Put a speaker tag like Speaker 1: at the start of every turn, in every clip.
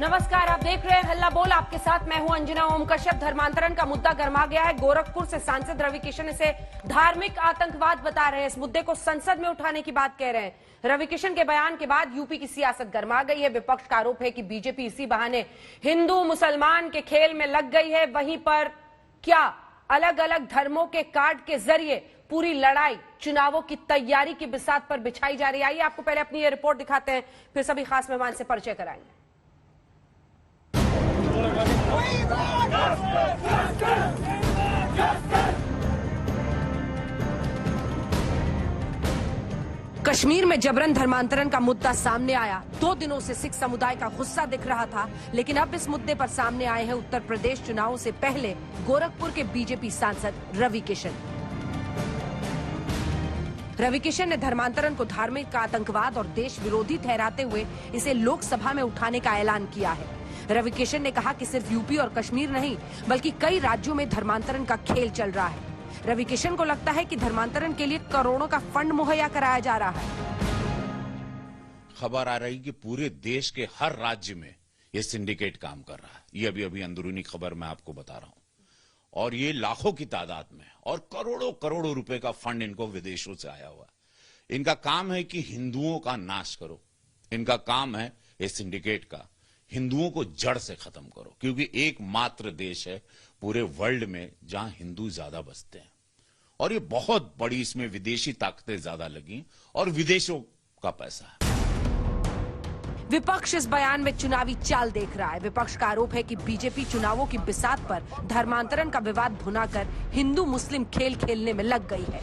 Speaker 1: नमस्कार, आप देख रहे हैं हल्ला बोल। आपके साथ मैं हूं अंजना ओम कश्यप। धर्मांतरण का मुद्दा गर्मा गया है। गोरखपुर से सांसद रवि किशन इसे धार्मिक आतंकवाद बता रहे हैं। इस मुद्दे को संसद में उठाने की बात कह रहे हैं। रवि किशन के बयान के बाद यूपी की सियासत गर्मा गई है। विपक्ष का आरोप है कि बीजेपी इसी बहाने हिंदू मुसलमान के खेल में लग गई है। वहीं पर क्या अलग अलग धर्मों के कार्ड के जरिए पूरी लड़ाई चुनावों की तैयारी की बिसात पर बिछाई जा रही है। आइए आपको पहले अपनी ये रिपोर्ट दिखाते हैं, फिर सभी खास मेहमान से परिचय कराएंगे। कश्मीर में जबरन धर्मांतरण का मुद्दा सामने आया। 2 दिनों से सिख समुदाय का गुस्सा दिख रहा था, लेकिन अब इस मुद्दे पर सामने आए हैं उत्तर प्रदेश चुनावों से पहले गोरखपुर के बीजेपी सांसद रवि किशन। रवि किशन ने धर्मांतरण को धार्मिक आतंकवाद और देश विरोधी ठहराते हुए इसे लोकसभा में उठाने का ऐलान किया है। रवि किशन ने कहा कि सिर्फ यूपी और कश्मीर नहीं, बल्कि कई राज्यों में धर्मांतरण का खेल चल रहा है। रवि किशन को लगता है कि धर्मांतरण के लिए करोड़ों का फंड मुहैया कराया जा रहा है।
Speaker 2: खबर आ रही कि पूरे देश के हर राज्य में ये सिंडिकेट काम कर रहा है। ये अभी अंदरूनी खबर मैं आपको बता रहा हूं, और ये लाखों की तादाद में और करोड़ों करोड़ों रुपए का फंड इनको विदेशों से आया हुआ है। इनका काम है कि हिंदुओं का नाश करो। इनका काम है इस सिंडिकेट का हिंदुओं को जड़ से खत्म करो, क्योंकि एकमात्र देश है पूरे वर्ल्ड में जहां हिंदू ज्यादा बसते हैं, और ये बहुत बड़ी इसमें विदेशी ताकतें ज्यादा लगी और विदेशों का पैसा है।
Speaker 1: विपक्ष इस बयान में चुनावी चाल देख रहा है। विपक्ष का आरोप है कि बीजेपी चुनावों की बिसात पर धर्मांतरण का विवाद भुनाकर हिंदू मुस्लिम खेल खेलने में लग गई है।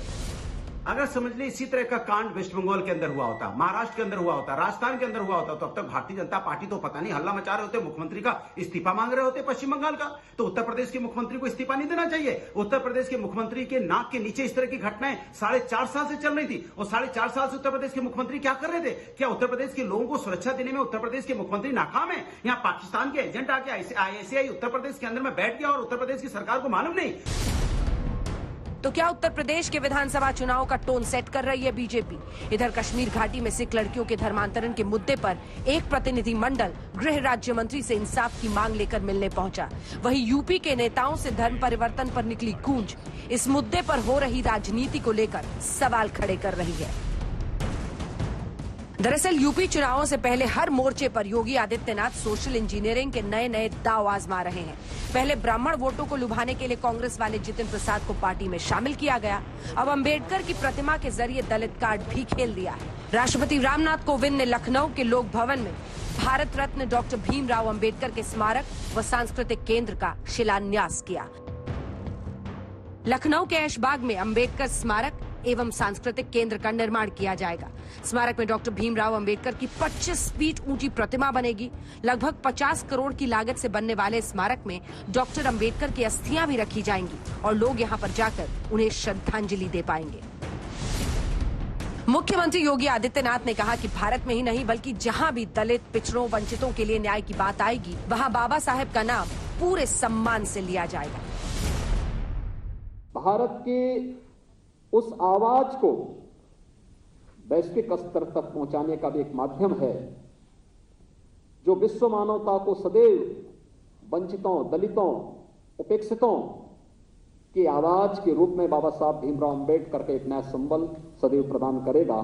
Speaker 3: अगर समझ ली इसी तरह का कांड वेस्ट बंगाल के अंदर हुआ होता, महाराष्ट्र के अंदर हुआ होता, राजस्थान के अंदर हुआ होता, तो अब तक भारतीय जनता पार्टी तो पता नहीं हल्ला मचा रहे होते, मुख्यमंत्री का इस्तीफा मांग रहे होते पश्चिम बंगाल का। तो उत्तर प्रदेश के मुख्यमंत्री को इस्तीफा नहीं देना चाहिए। उत्तर प्रदेश के मुख्यमंत्री के नाक के नीचे इस तरह की घटनाएं 4.5 साल से चल रही थी, और 4.5 साल से उत्तर प्रदेश के मुख्यमंत्री क्या कर रहे थे? क्या उत्तर प्रदेश के लोगों को सुरक्षा देने में उत्तर प्रदेश के मुख्यमंत्री नाकाम है? यहाँ पाकिस्तान के एजेंट आके ICI उत्तर प्रदेश के अंदर में बैठ गया और उत्तर प्रदेश की सरकार को मालूम नहीं।
Speaker 1: तो क्या उत्तर प्रदेश के विधानसभा चुनाव का टोन सेट कर रही है बीजेपी? इधर कश्मीर घाटी में सिख लड़कियों के धर्मांतरण के मुद्दे पर एक प्रतिनिधि मंडल गृह राज्य मंत्री से इंसाफ की मांग लेकर मिलने पहुंचा। वहीं यूपी के नेताओं से धर्म परिवर्तन पर निकली गूंज इस मुद्दे पर हो रही राजनीति को लेकर सवाल खड़े कर रही है। दरअसल यूपी चुनावों से पहले हर मोर्चे पर योगी आदित्यनाथ सोशल इंजीनियरिंग के नए नए दांव आजमा रहे हैं। पहले ब्राह्मण वोटों को लुभाने के लिए कांग्रेस वाले जितिन प्रसाद को पार्टी में शामिल किया गया। अब अंबेडकर की प्रतिमा के जरिए दलित कार्ड भी खेल दिया है। राष्ट्रपति रामनाथ कोविंद ने लखनऊ के लोक भवन में भारत रत्न डॉक्टर भीमराव अंबेडकर के स्मारक व सांस्कृतिक केंद्र का शिलान्यास किया। लखनऊ के ऐशबाग में अंबेडकर स्मारक एवं सांस्कृतिक केंद्र का निर्माण किया जाएगा। स्मारक में डॉक्टर भीमराव अंबेडकर की 25 फीट ऊंची प्रतिमा बनेगी। लगभग 50 करोड़ की लागत से बनने वाले स्मारक में डॉक्टर अंबेडकर की अस्थियां भी रखी जाएंगी और लोग यहां पर जाकर उन्हें श्रद्धांजलि दे पाएंगे। मुख्यमंत्री योगी आदित्यनाथ ने कहा कि भारत में ही नहीं बल्कि जहां भी दलित, पिछड़ों, वंचितों के लिए न्याय की बात आएगी, वहां बाबा साहेब का नाम पूरे सम्मान से लिया जाएगा।
Speaker 4: भारत की उस आवाज को वैश्विक स्तर तक पहुंचाने का भी एक माध्यम है, जो विश्व मानवता को सदैव वंचितों, दलितों, उपेक्षितों की आवाज के रूप में बाबा साहब भीमराव अंबेडकर का एक नया संबल सदैव प्रदान करेगा।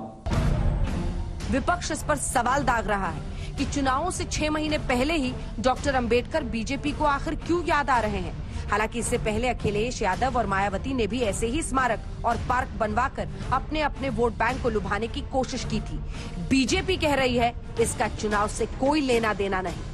Speaker 1: विपक्ष इस पर सवाल दाग रहा है कि चुनावों से 6 महीने पहले ही डॉक्टर अंबेडकर बीजेपी को आखिर क्यों याद आ रहे हैं। हालांकि इससे पहले अखिलेश यादव और मायावती ने भी ऐसे ही स्मारक और पार्क बनवाकर अपने अपने वोट बैंक को लुभाने की कोशिश की थी। बीजेपी कह रही है इसका चुनाव से कोई लेना देना नहीं।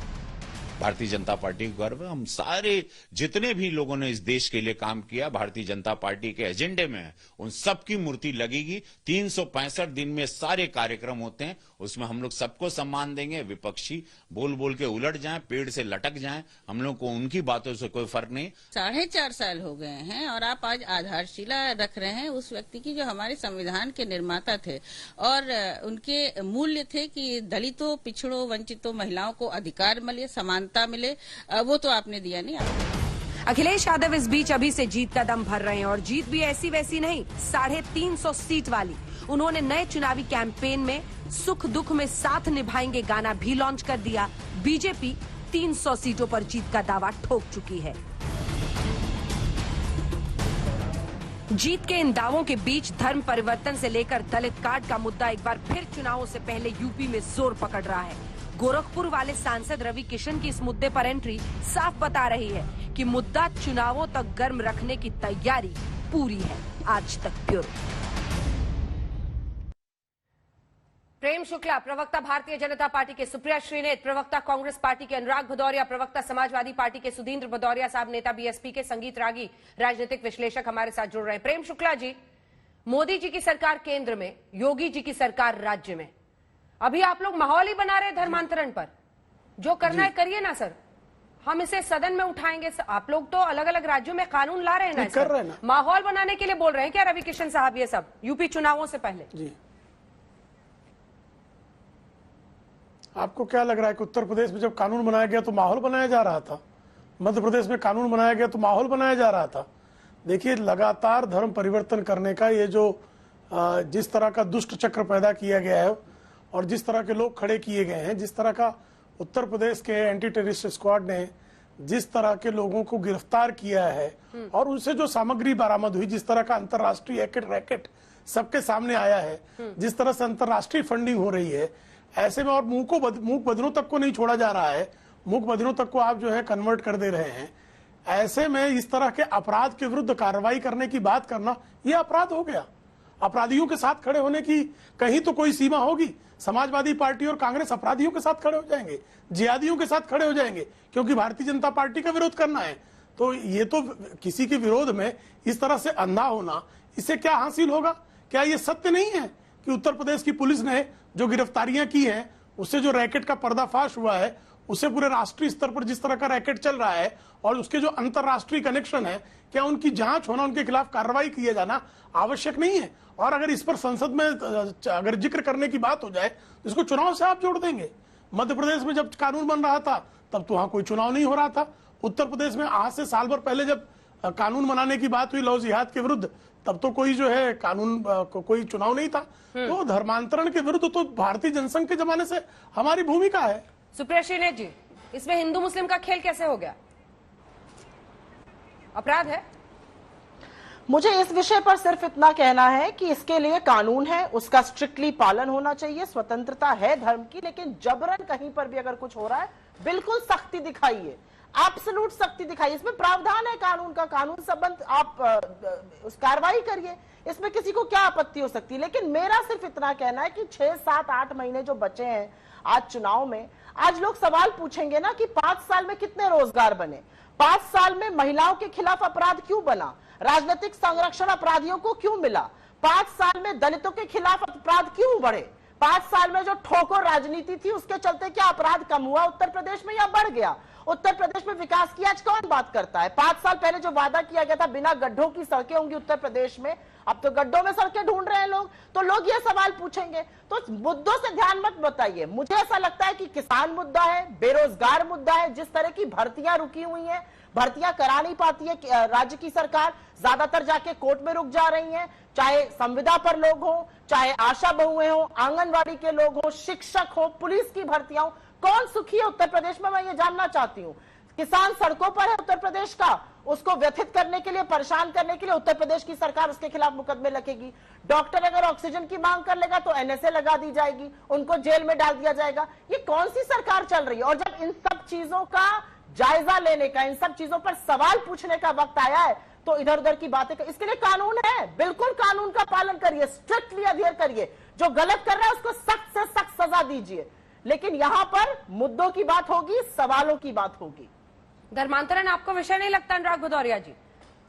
Speaker 2: भारतीय जनता पार्टी को गर्व है। हम सारे जितने भी लोगों ने इस देश के लिए काम किया भारतीय जनता पार्टी के एजेंडे में है, उन सबकी मूर्ति लगेगी। 365 दिन में सारे कार्यक्रम होते हैं, उसमें हम लोग सबको सम्मान देंगे। विपक्षी बोल बोल के उलट जाएं, पेड़ से लटक जाएं, हम लोग को उनकी बातों से कोई फर्क नहीं।
Speaker 5: 4.5 साल हो गए हैं और आप आज आधारशिला रख रहे हैं उस व्यक्ति की जो हमारे संविधान के निर्माता थे और उनके मूल्य थे कि दलितों, पिछड़ों, वंचितों, महिलाओं को अधिकार मिले, समानता मिले। वो तो आपने दिया नहीं।
Speaker 1: अखिलेश यादव इस बीच अभी से जीत का दम भर रहे हैं और जीत भी ऐसी वैसी नहीं, 350 सीट वाली। उन्होंने नए चुनावी कैंपेन में सुख दुख में साथ निभाएंगे गाना भी लॉन्च कर दिया। बीजेपी 300 सीटों पर जीत का दावा ठोक चुकी है। जीत के इन दावों के बीच धर्म परिवर्तन से लेकर दलित कार्ड का मुद्दा एक बार फिर चुनावों से पहले यूपी में जोर पकड़ रहा है। गोरखपुर वाले सांसद रवि किशन की इस मुद्दे पर एंट्री साफ बता रही है कि मुद्दा चुनावों तक गर्म रखने की तैयारी पूरी है। आज तक ब्यूरो। प्रेम शुक्ला प्रवक्ता भारतीय जनता पार्टी के सुप्रिया श्रीनेत, प्रवक्ता कांग्रेस पार्टी के अनुराग भदौरिया, प्रवक्ता समाजवादी पार्टी के सुधींद्र भदौरिया साहब, नेता बीएसपी के संगीत रागी, राजनीतिक विश्लेषक हमारे साथ जुड़ रहे हैं। प्रेम शुक्ला जी, मोदी जी की सरकार केंद्र में, योगी जी की सरकार राज्य में, अभी आप लोग माहौल ही बना रहे हैं धर्मांतरण पर। जो करना है करिए ना सर, हम इसे सदन में उठाएंगे। आप लोग तो अलग अलग राज्यों में कानून ला रहे हैं ना,
Speaker 6: कर रहे हैं ना।
Speaker 1: माहौल बनाने के लिए बोल रहे हैं क्या रवि किशन साहब ये सब यूपी चुनावों से पहले?
Speaker 6: जी, आपको क्या लग रहा है कि उत्तर प्रदेश में जब कानून बनाया गया तो माहौल बनाया जा रहा था, मध्य प्रदेश में कानून बनाया गया तो माहौल बनाया जा रहा था? देखिए, लगातार धर्म परिवर्तन करने का ये जो जिस तरह का दुष्ट चक्र पैदा किया गया है और जिस तरह के लोग खड़े किए गए हैं, जिस तरह का उत्तर प्रदेश के एंटी टेररिस्ट स्क्वाड ने जिस तरह के लोगों को गिरफ्तार किया है और उनसे जो सामग्री बरामद हुई, जिस तरह का अंतर्राष्ट्रीय रैकेट सबके सामने आया है, जिस तरह से अंतर्राष्ट्रीय फंडिंग हो रही है, ऐसे में और मूक बधिरों तक को नहीं छोड़ा जा रहा है, मूक बधिरों तक को आप जो है कन्वर्ट कर दे रहे हैं। ऐसे में इस तरह के अपराध के विरुद्ध कार्रवाई करने की बात करना यह अपराध हो गया। अपराधियों के साथ खड़े होने की कहीं तो कोई सीमा होगी। समाजवादी पार्टी और कांग्रेस अपराधियों के साथ खड़े हो जाएंगे, जिहादियों के साथ खड़े हो जाएंगे, क्योंकि भारतीय जनता पार्टी का विरोध करना है। तो ये तो किसी के विरोध में इस तरह से अंधा होना, इससे क्या हासिल होगा? क्या ये सत्य नहीं है कि उत्तर प्रदेश की पुलिस ने जो गिरफ्तारियां की हैं, उससे जो रैकेट का पर्दाफाश हुआ है, उससे पूरे राष्ट्रीय स्तर पर जिस तरह का रैकेट चल रहा है और उसके जो अंतर्राष्ट्रीय कनेक्शन है, क्या उनकी जांच होना, उनके खिलाफ कार्रवाई किया जाना आवश्यक नहीं है? और अगर इस पर संसद में अगर जिक्र करने की बात हो जाए तो इसको चुनाव से आप जोड़ देंगे। मध्य प्रदेश में जब कानून बन रहा था तब तो वहां कोई चुनाव नहीं हो रहा था। उत्तर प्रदेश में आज से साल भर पहले जब कानून बनाने की बात हुई लव जिहाद के विरुद्ध, तब तो कोई जो है कानून कोई चुनाव नहीं था। तो धर्मांतरण के विरुद्ध तो भारतीय जनसंघ के जमाने से हमारी भूमिका है।
Speaker 1: सुप्रिया श्रीनेत जी, इसमें हिंदू मुस्लिम का खेल कैसे हो गया? अपराध है?
Speaker 7: मुझे इस विषय पर सिर्फ इतना कहना है कि इसके लिए कानून है, उसका स्ट्रिक्टली पालन होना चाहिए। स्वतंत्रता है धर्म की, लेकिन जबरन कहीं पर भी अगर कुछ हो रहा है बिल्कुल सख्ती दिखाइए, एब्सोल्यूट सख्ती दिखाइए। इसमें प्रावधान है कानून का, कानून संबंध आप कार्रवाई करिए, इसमें किसी को क्या आपत्ति हो सकती है। लेकिन मेरा सिर्फ इतना कहना है कि 6, 7, 8 महीने जो बचे हैं आज चुनाव में, आज लोग सवाल पूछेंगे ना कि 5 साल में कितने रोजगार बने, 5 साल में महिलाओं के खिलाफ अपराध क्यों बना, राजनीतिक संरक्षण अपराधियों को क्यों मिला, 5 साल में दलितों के खिलाफ अपराध क्यों बढ़े, 5 साल में जो ठोकर राजनीति थी उसके चलते क्या अपराध कम हुआ उत्तर प्रदेश में या बढ़ गया? उत्तर प्रदेश में विकास की आज कौन बात करता है? 5 साल पहले जो वादा किया गया था बिना गड्ढों की सड़कें होंगी उत्तर प्रदेश में, अब तो गड्ढों में सड़कें ढूंढ रहे हैं लोग। तो लोग ये सवाल पूछेंगे, तो मुद्दों से ध्यान मत बताइए। मुझे ऐसा लगता है कि किसान मुद्दा है, बेरोजगार मुद्दा है, जिस तरह की भर्तियां रुकी हुई हैं, भर्तियां करा नहीं पाती है राज्य की सरकार, ज्यादातर जाके कोर्ट में रुक जा रही हैं, चाहे संविदा पर लोग हो, चाहे आशा बहुएं हो, आंगनवाड़ी के लोग हो, शिक्षक हो, पुलिस की भर्तियां हो, कौन सुखी है उत्तर प्रदेश में? मैं ये जानना चाहती हूँ। किसान सड़कों पर है उत्तर प्रदेश का, उसको व्यथित करने के लिए, परेशान करने के लिए उत्तर प्रदेश की सरकार उसके खिलाफ मुकदमे लगेगी। डॉक्टर अगर ऑक्सीजन की मांग कर लेगा तो एनएसए लगा दी जाएगी, उनको जेल में डाल दिया जाएगा। ये कौन सी सरकार चल रही है? और जब इन सब चीजों का जायजा लेने का, इन सब चीजों पर सवाल पूछने का वक्त आया है तो इधर उधर की बातें इसके लिए कानून है, बिल्कुल कानून का पालन करिए, स्ट्रिक्टली अध्ययन करिए, जो गलत कर रहा है उसको सख्त से सख्त सजा दीजिए। लेकिन यहां पर मुद्दों की बात होगी, सवालों की बात होगी।
Speaker 1: धर्मांतरण आपको विषय नहीं लगता अनुराग भदौरिया जी?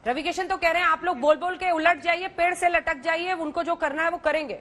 Speaker 1: रवि किशन तो कह रहे हैं आप लोग बोल बोल के उलट जाइए, पेड़ से लटक जाइए, उनको जो करना है वो करेंगे।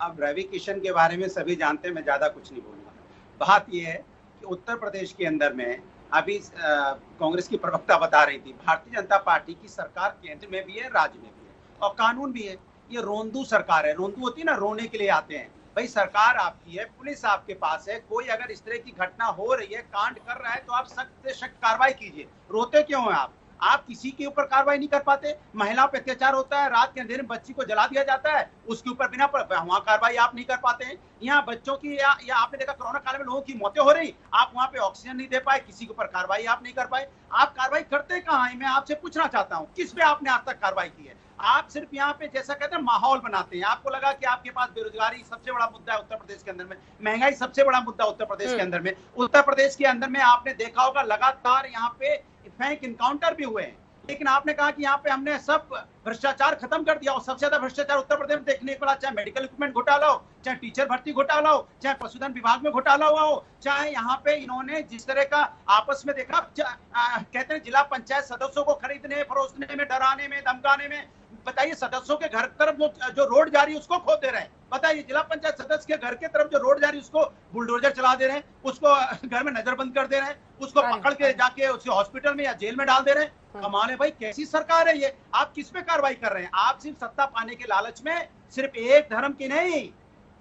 Speaker 3: अब रवि किशन के बारे में सभी जानते हैं, मैं ज्यादा कुछ नहीं बोलूंगा। बात यह है कि उत्तर प्रदेश के अंदर में अभी कांग्रेस की प्रवक्ता बता रही थी, भारतीय जनता पार्टी की सरकार केंद्र में भी है, राज्य में भी है और कानून भी है। ये रोंदू सरकार है, रोंदू होती है ना, रोने के लिए आते हैं। भाई सरकार आपकी है, पुलिस आपके पास है, कोई अगर इस तरह की घटना हो रही है, कांड कर रहा है तो आप सख्त से सख्त कार्रवाई कीजिए। रोते क्यों हैं आप? आप किसी के ऊपर कार्रवाई नहीं कर पाते? महिलाओं पर अत्याचार होता है, रात के अंधेरे में बच्ची को जला दिया जाता है, उसके ऊपर बिना वहां कार्रवाई आप नहीं कर पाते हैं। यहाँ बच्चों की या आपने देखा कोरोना काल में लोगों की मौतें हो रही, आप वहां पे ऑक्सीजन नहीं दे पाए, किसी के ऊपर कार्रवाई आप नहीं कर पाए। आप कार्रवाई करते कहाँ हैं? मैं आपसे पूछना चाहता हूँ, किस पे आपने आज तक कार्रवाई की है? आप सिर्फ यहाँ पे जैसा कहते हैं माहौल बनाते हैं। आपको लगा कि आपके पास बेरोजगारी सबसे बड़ा मुद्दा है उत्तर प्रदेश के अंदर में, महंगाई सबसे बड़ा मुद्दा उत्तर प्रदेश के अंदर में। उत्तर प्रदेश के अंदर में आपने देखा होगा लगातार यहाँ पे बैंक इनकाउंटर भी हुए हैं, लेकिन आपने कहा कि यहाँ पे हमने सब भ्रष्टाचार खत्म कर दिया। और सबसे ज्यादा भ्रष्टाचार उत्तर प्रदेश में देखने को मिला, चाहे मेडिकल इक्विपमेंट घोटाला हो, चाहे टीचर भर्ती घोटाला हो, चाहे पशुधन विभाग में घोटाला हुआ हो, चाहे यहाँ पे इन्होंने जिस तरह का आपस में देखा, कहते हैं जिला पंचायत सदस्यों को खरीदने फरोखने में, डराने में, धमकाने में। बताइए, सदस्यों के घर तरफ जो रोड जा रही है उसको खोद दे रहे हैं। बताइए, जिला पंचायत सदस्य के घर के तरफ जो रोड जा रही है उसको बुलडोजर चला दे रहे हैं, उसको घर में नजरबंद कर दे रहे हैं, उसको पकड़ के जाके उसके हॉस्पिटल में या जेल में डाल दे रहे हैं। कमाल है भाई, कैसी सरकार है ये? आप किस पे कार्रवाई कर रहे हैं? आप सिर्फ सत्ता पाने के लालच में सिर्फ एक धर्म की नहीं,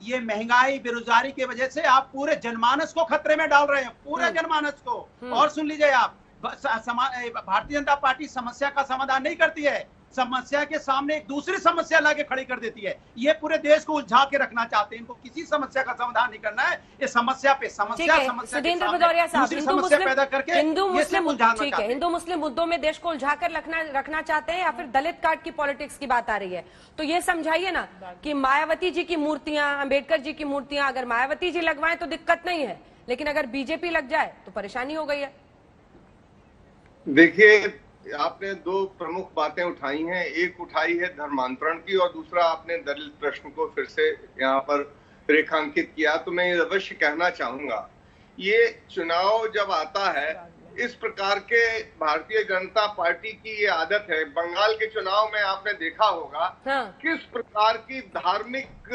Speaker 3: ये महंगाई बेरोजगारी की वजह से आप पूरे जनमानस को खतरे में डाल रहे हैं, पूरे जनमानस को। और सुन लीजिए, आप भारतीय जनता पार्टी समस्या का समाधान नहीं करती है, समस्या के सामने एक दूसरी समस्या लाके खड़ी कर देती है। ये पूरे देश को उलझा के रखना चाहते हैं, इनको किसी समस्या का समाधान नहीं करना है, ये समस्या पे समस्या
Speaker 1: सुधींद्र भदौरिया साहब, हिंदू मुस्लिम
Speaker 3: पैदा करके
Speaker 1: ठीक है, हिंदू मुस्लिम मुद्दों में देश को उलझा कर रखना चाहते हैं, या फिर दलित कार्ड की पॉलिटिक्स की बात आ रही है। तो ये समझाइए ना कि मायावती जी की मूर्तियां, अम्बेडकर जी की मूर्तियां अगर मायावती जी लगवाएं तो दिक्कत नहीं है, लेकिन अगर बीजेपी लग जाए तो परेशानी हो गई है।
Speaker 8: देखिए, आपने दो प्रमुख बातें उठाई हैं, एक उठाई है धर्मांतरण की और दूसरा आपने दलित प्रश्न को फिर से यहाँ पर रेखांकित किया। तो मैं अवश्य कहना चाहूंगा, ये चुनाव जब आता है, इस प्रकार के भारतीय जनता पार्टी की ये आदत है। बंगाल के चुनाव में आपने देखा होगा किस प्रकार की धार्मिक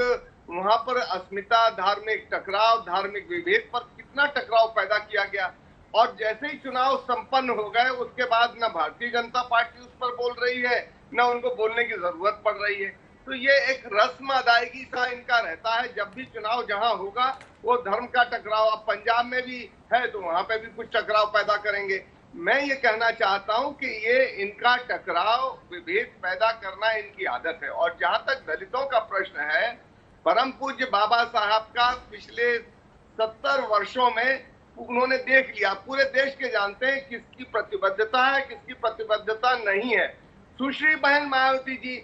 Speaker 8: वहां पर अस्मिता, धार्मिक टकराव, धार्मिक विभेद पर कितना टकराव पैदा किया गया। और जैसे ही चुनाव संपन्न हो गए, उसके बाद न भारतीय जनता पार्टी उस पर बोल रही है, न उनको बोलने की जरूरत पड़ रही है। तो ये एक रस्म अदायगी सा इनका रहता है, जब भी चुनाव जहां होगा वो धर्म का टकराव। अब पंजाब में भी है तो वहां पे भी कुछ टकराव पैदा करेंगे। मैं ये कहना चाहता हूं कि ये इनका टकराव, विभेद पैदा करना इनकी आदत है। और जहां तक दलितों का प्रश्न है, परम पूज्य बाबा साहब का पिछले 70 वर्षों में उन्होंने देख लिया, पूरे देश के जानते हैं किसकी प्रतिबद्धता है, किसकी प्रतिबद्धता नहीं है। सुश्री बहन मायावती जी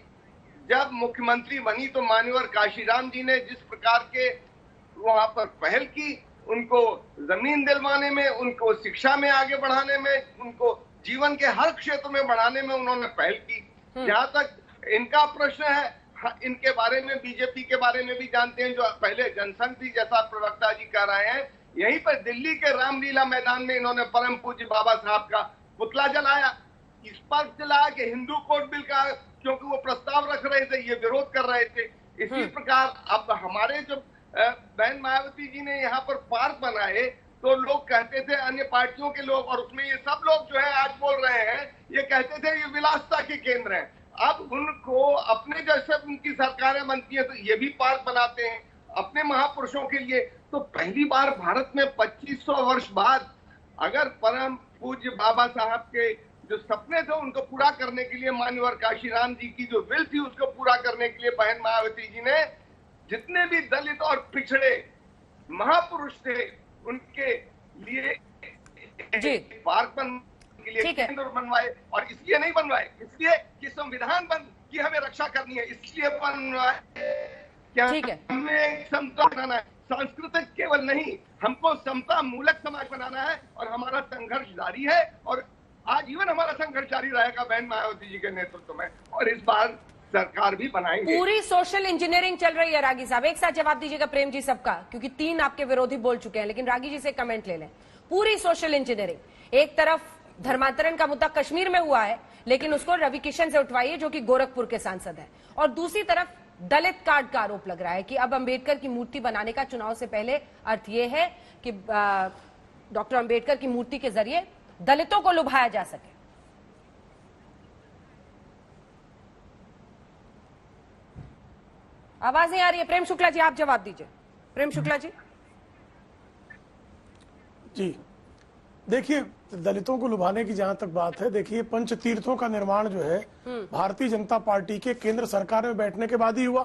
Speaker 8: जब मुख्यमंत्री बनी तो मान्यवर काशीराम जी ने जिस प्रकार के वहां पर पहल की, उनको जमीन दिलवाने में, उनको शिक्षा में आगे बढ़ाने में, उनको जीवन के हर क्षेत्र में बढ़ाने में उन्होंने पहल की। जहां तक इनका प्रश्न है, इनके बारे में, बीजेपी के बारे में भी जानते हैं, जो पहले जनसंघ थी, जैसा प्रवक्ता जी कह रहे हैं, यहीं पर दिल्ली के रामलीला मैदान में इन्होंने परम पूज्य बाबा साहब का पुतला जलाया। इस पर जलाया कि हिंदू कोड बिल का, क्योंकि वो प्रस्ताव रख रहे थे, ये विरोध कर रहे थे। इसी प्रकार अब हमारे जो बहन मायावती जी ने यहाँ पर पार्क बनाए, तो लोग कहते थे, अन्य पार्टियों के लोग, और उसमें ये सब लोग जो है आज बोल रहे हैं, ये कहते थे ये विलासता के केंद्र हैं। अब उनको अपने जैसे उनकी सरकारें बनती है तो ये भी पार्क बनाते हैं अपने महापुरुषों के लिए। तो पहली बार भारत में 2500 वर्ष बाद अगर परम पूज्य बाबा साहब के जो सपने थे उनको पूरा करने के लिए, मान्यवर काशीराम जी की जो विल थी उसको पूरा करने के लिए बहन मायावती जी ने जितने भी दलित और पिछड़े महापुरुष थे उनके लिए पार्क के लिए केंद्र बनवाए। और इसलिए नहीं बनवाए, इसलिए कि संविधान की हमें रक्षा करनी है, इसलिए बनवाए। क्या हमें समता बनाना है, सांस्कृतिक केवल नहीं, हमको समता मूलक समाज बनाना है। और हमारा संघर्ष जारी है, और आजीवन हमारा संघर्ष जारी रहेगा बहन मायावती जी के नेतृत्व में। और इस बार सरकार भी बनाएंगे।
Speaker 1: पूरी सोशल इंजीनियरिंग चल रही है। रागी साहब एक साथ जवाब दीजिएगा, प्रेम जी सबका, क्योंकि 3 आपके विरोधी बोल चुके हैं, लेकिन रागी जी से कमेंट ले लें। पूरी सोशल इंजीनियरिंग, एक तरफ धर्मांतरण का मुद्दा कश्मीर में हुआ है, लेकिन उसको रवि किशन से उठवाइए जो कि गोरखपुर के सांसद हैं, और दूसरी तरफ दलित कार्ड का आरोप लग रहा है कि अब अंबेडकर की मूर्ति बनाने का चुनाव से पहले अर्थ यह है कि डॉक्टर अंबेडकर की मूर्ति के जरिए दलितों को लुभाया जा सके। आवाज नहीं आ रही है। प्रेम शुक्ला जी आप जवाब दीजिए। प्रेम शुक्ला जी।
Speaker 6: जी, देखिए, दलितों को लुभाने की जहां तक बात है, देखिए पंच तीर्थों का निर्माण जो है भारतीय जनता पार्टी के केंद्र सरकार में बैठने के बाद ही हुआ।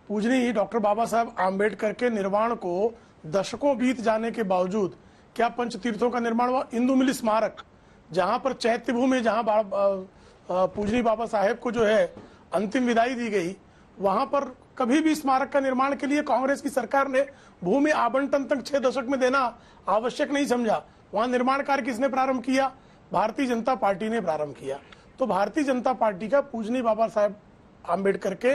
Speaker 6: पूजनीय डॉक्टर बाबा साहब आम्बेडकर के निर्माण को दशकों बीत जाने के बावजूद क्या पंच तीर्थों का निर्माण हुआ? इंदु मिल स्मारक, जहां पर चैत्य भूमि, जहां पूजनीय बाबा साहेब को जो है अंतिम विदाई दी गई, वहां पर कभी भी स्मारक का निर्माण के लिए कांग्रेस की सरकार ने भूमि आवंटन तक 6 दशक में देना आवश्यक नहीं समझा। वहां निर्माण कार्य किसने प्रारंभ किया? भारतीय जनता पार्टी ने प्रारंभ किया। तो भारतीय जनता पार्टी का पूजनीय बाबा साहेब आम्बेडकर के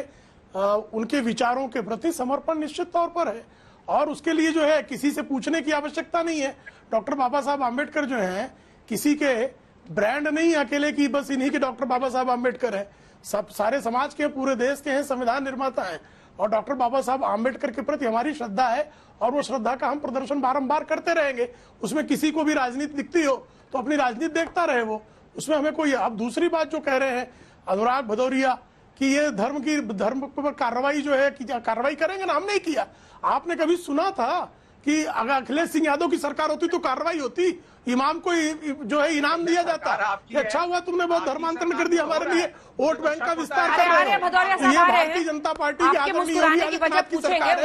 Speaker 6: उनके विचारों के प्रति समर्पण निश्चित तौर पर है, और उसके लिए जो है किसी से पूछने की आवश्यकता नहीं है। डॉक्टर बाबा साहब आम्बेडकर जो हैं किसी के ब्रांड नहीं अकेले की, बस इन्हीं के डॉक्टर बाबा साहब आम्बेडकर हैं, सब सारे समाज के, पूरे देश के हैं, संविधान निर्माता हैं। और डॉक्टर बाबा साहब आम्बेडकर के प्रति हमारी श्रद्धा है, और वो श्रद्धा का हम प्रदर्शन बारंबार करते रहेंगे। उसमें किसी को भी राजनीति दिखती हो तो अपनी राजनीति देखता रहे वो, उसमें हमें कोई। अब दूसरी बात जो कह रहे हैं अनुराग भदौरिया कि ये धर्म पर कार्रवाई जो है, कि कार्रवाई करेंगे ना, हम नहीं किया। आपने कभी सुना था कि अगर अखिलेश सिंह यादव की सरकार होती तो कार्रवाई होती? इमाम को जो है इनाम दिया जाता। अच्छा हुआ तुमने बहुत धर्मांतरण कर दिया हमारे लिए, वोट बैंक का विस्तार कर रहे हो। ये भारतीय जनता पार्टी की आदरणीय योगी आदित्यनाथ की सरकार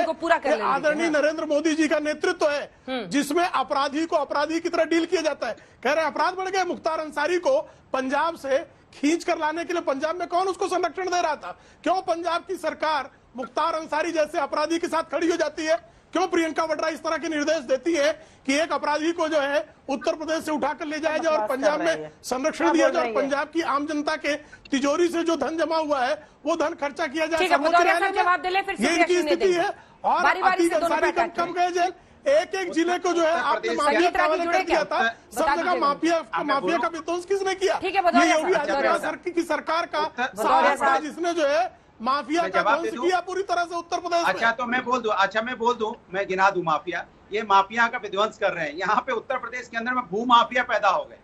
Speaker 6: है, आदरणीय नरेंद्र मोदी जी का नेतृत्व है, जिसमें अपराधी को अपराधी की तरह डील किया जाता है। कह रहे अपराध बढ़ गए। मुख्तार अंसारी को पंजाब से खींच कर लाने के लिए पंजाब में कौन उसको संरक्षण दे रहा था? क्यों पंजाब की सरकार मुख्तार अंसारी जैसे अपराधी के साथ खड़ी हो जाती है? क्यों प्रियंका वाड्रा इस तरह के निर्देश देती है कि एक अपराधी को जो है उत्तर प्रदेश से उठाकर ले जाया जाए और पंजाब में संरक्षण दिया जाए, और पंजाब की आम जनता के तिजोरी से जो धन जमा हुआ है वो धन खर्चा किया जाए। ये इनकी स्थिति है। और अतीक अंसारी कब गए जेल? एक जिले को जो है आपने माफिया का हवाले कर दिया था। सब जगह माफिया का विध्वंस किसने किया? ये योगी आदित्यनाथ की सरकार का साहब, जिसने जो है माफिया का ध्वंस किया पूरी तरह से उत्तर प्रदेश में।
Speaker 9: अच्छा तो मैं बोल दूं, मैं गिना दूं माफिया। ये माफिया का विध्वंस कर रहे हैं। यहाँ पे उत्तर प्रदेश के अंदर में भू माफिया पैदा हो गए,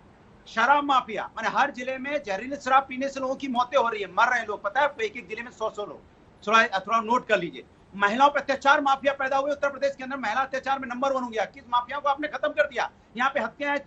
Speaker 9: शराब माफिया, माने हर जिले में जहरीली शराब पीने से लोगों की मौतें हो रही है, मर रहे हैं लोग। पता है एक एक जिले में 100 लोग। थोड़ा नोट कर लीजिए। महिलाओं पर अत्याचार माफिया पैदा हुए उत्तर प्रदेश के अंदर। महिला अत्याचार में नंबर 1 हो गया। किस माफिया को आपने खत्म कर दिया? यहाँ पे हत्याएं,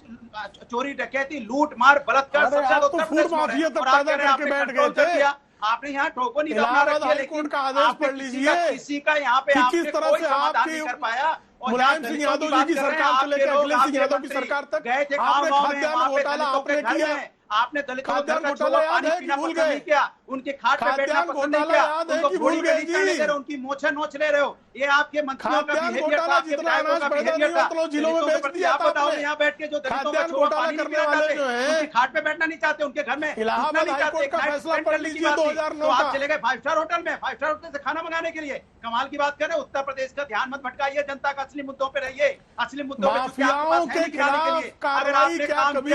Speaker 9: चोरी, डकैती, लूट मार, बलात्कार सब ज्यादा उत्तर प्रदेश में कंट्रोल कर दिया। आपने यहाँ ठोको नहीं
Speaker 6: हाईकोर्ट का आदेश पढ़ लीजिए।
Speaker 9: किसी का यहाँ पे
Speaker 6: किस तरह से आपकी
Speaker 9: कर पाया।
Speaker 6: मुलायम सिंह यादव जी की सरकार से लेकर अखिलेश सिंह यादव की सरकार तक
Speaker 9: गए थे।
Speaker 6: आपने खाद्यान्न घोटाला आपने किया।
Speaker 9: आपने दलितों को
Speaker 6: खाद्यान्न घोटाला याद है कि भूल गए?
Speaker 9: उनके खाट पे बैठना पसंद नहीं किया, उनको भूल गए जी, उनकी मोछे नोच ले रहे हो। ये आपके मंत्रियों का बिहेवियर था, आपके विधायकों का बिहेवियर था।
Speaker 6: जिलों में बेच दिया था आपने।
Speaker 9: यहाँ बैठ के जो दलितों का छोड़ा पानी करने वाले जो है उनके खाट पे बैठना नहीं चाहते, उनके घर में
Speaker 6: इलाहाबाद हाईकोर्ट का फैसला पढ़ लीजिए 2009
Speaker 9: का। आप चले गए 5 स्टार होटल में, 5 स्टार होटल से खाना मंगाने के लिए। कमाल की बात करें। उत्तर प्रदेश का ध्यान मत भटकाइए, जनता का असली मुद्दों पे रहिए। असली मुद्दों पे
Speaker 6: माफियाओं के खिलाफ कार्रवाई क्या कभी